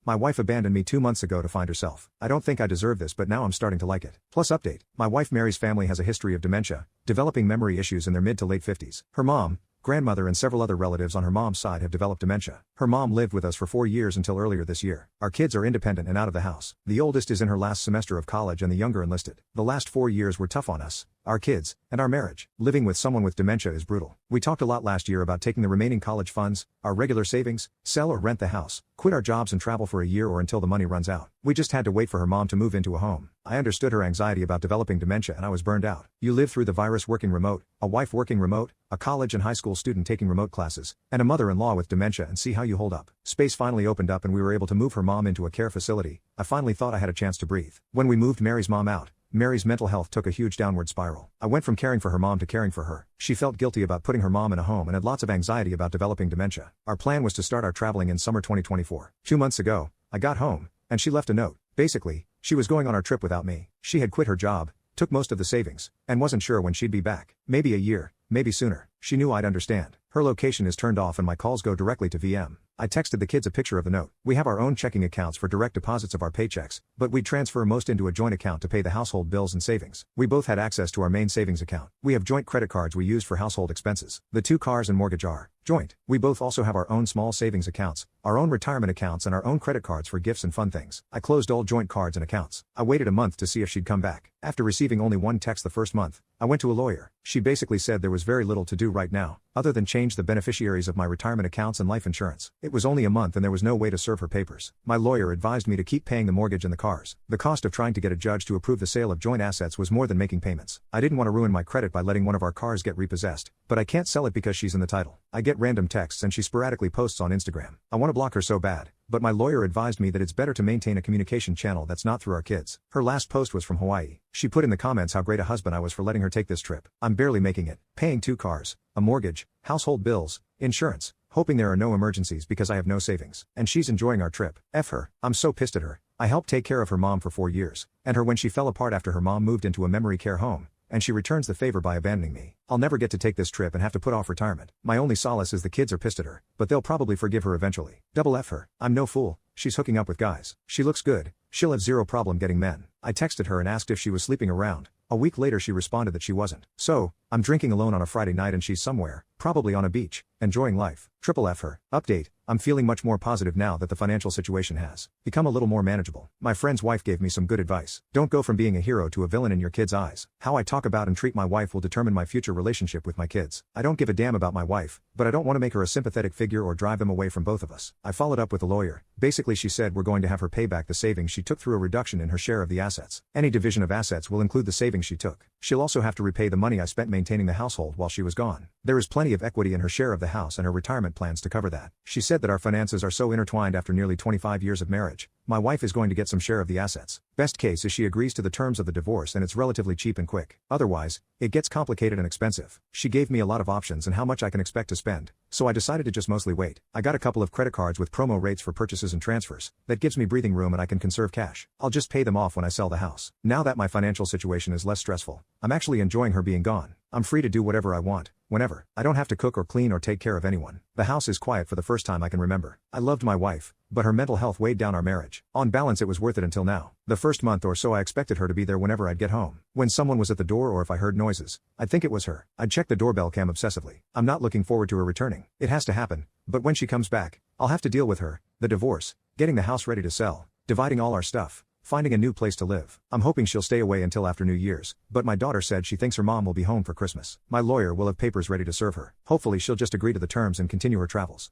My wife abandoned me 2 months ago to find herself. I don't think I deserve this, but now I'm starting to like it. Plus update. My wife Mary's family has a history of dementia, developing memory issues in their mid to late 50s. Her mom, grandmother and several other relatives on her mom's side have developed dementia. Her mom lived with us for 4 years until earlier this year. Our kids are independent and out of the house. The oldest is in her last semester of college and the younger enlisted. The last 4 years were tough on us, our kids, and our marriage. Living with someone with dementia is brutal. We talked a lot last year about taking the remaining college funds, our regular savings, sell or rent the house, quit our jobs and travel for a year or until the money runs out. We just had to wait for her mom to move into a home. I understood her anxiety about developing dementia and I was burned out. You live through the virus working remote, a wife working remote, a college and high school student taking remote classes, and a mother-in-law with dementia and see how you hold up. Space finally opened up and we were able to move her mom into a care facility. I finally thought I had a chance to breathe. When we moved Mary's mom out, Mary's mental health took a huge downward spiral. I went from caring for her mom to caring for her. She felt guilty about putting her mom in a home and had lots of anxiety about developing dementia. Our plan was to start our traveling in summer 2024. 2 months ago, I got home, and she left a note. Basically, she was going on our trip without me. She had quit her job, took most of the savings, and wasn't sure when she'd be back. Maybe a year, maybe sooner. She knew I'd understand. Her location is turned off and my calls go directly to VM. I texted the kids a picture of the note. We have our own checking accounts for direct deposits of our paychecks, but we transfer most into a joint account to pay the household bills and savings. We both had access to our main savings account. We have joint credit cards we use for household expenses. The 2 cars and mortgage are joint. We both also have our own small savings accounts, our own retirement accounts and our own credit cards for gifts and fun things. I closed all joint cards and accounts. I waited a month to see if she'd come back. After receiving only one text the first month, I went to a lawyer. She basically said there was very little to do right now, other than change the beneficiaries of my retirement accounts and life insurance. It was only a month and there was no way to serve her papers. My lawyer advised me to keep paying the mortgage and the cars. The cost of trying to get a judge to approve the sale of joint assets was more than making payments. I didn't want to ruin my credit by letting one of our cars get repossessed, but I can't sell it because she's in the title. I get random texts and she sporadically posts on Instagram. I want to block her so bad, but my lawyer advised me that it's better to maintain a communication channel that's not through our kids. Her last post was from Hawaii. She put in the comments how great a husband I was for letting her take this trip. I'm barely making it, paying 2 cars, a mortgage, household bills, insurance, hoping there are no emergencies because I have no savings. And she's enjoying our trip. F her. I'm so pissed at her. I helped take care of her mom for 4 years, and her when she fell apart after her mom moved into a memory care home, and she returns the favor by abandoning me. I'll never get to take this trip and have to put off retirement. My only solace is the kids are pissed at her, but they'll probably forgive her eventually. Double F her. I'm no fool. She's hooking up with guys. She looks good. She'll have zero problem getting men. I texted her and asked if she was sleeping around. A week later she responded that she wasn't. So, I'm drinking alone on a Friday night and she's somewhere, probably on a beach, enjoying life. Triple F her. Update. I'm feeling much more positive now that the financial situation has become a little more manageable. My friend's wife gave me some good advice. Don't go from being a hero to a villain in your kids' eyes. How I talk about and treat my wife will determine my future relationship with my kids. I don't give a damn about my wife, but I don't want to make her a sympathetic figure or drive them away from both of us. I followed up with a lawyer. Basically she said we're going to have her pay back the savings she took through a reduction in her share of the assets. Any division of assets will include the savings she took. She'll also have to repay the money I spent maintaining the household while she was gone. There is plenty of equity in her share of the house and her retirement plans to cover that. She said that our finances are so intertwined after nearly 25 years of marriage. My wife is going to get some share of the assets. Best case is she agrees to the terms of the divorce and it's relatively cheap and quick. Otherwise, it gets complicated and expensive. She gave me a lot of options and how much I can expect to spend, so I decided to just mostly wait. I got a couple of credit cards with promo rates for purchases and transfers. That gives me breathing room and I can conserve cash. I'll just pay them off when I sell the house. Now that my financial situation is less stressful, I'm actually enjoying her being gone. I'm free to do whatever I want, whenever. I don't have to cook or clean or take care of anyone. The house is quiet for the first time I can remember. I loved my wife, but her mental health weighed down our marriage. On balance it was worth it until now. The first month or so I expected her to be there whenever I'd get home. When someone was at the door or if I heard noises, I'd think it was her. I'd check the doorbell cam obsessively. I'm not looking forward to her returning. It has to happen, but when she comes back, I'll have to deal with her, the divorce, getting the house ready to sell, dividing all our stuff, finding a new place to live. I'm hoping she'll stay away until after New Year's, but my daughter said she thinks her mom will be home for Christmas. My lawyer will have papers ready to serve her. Hopefully she'll just agree to the terms and continue her travels.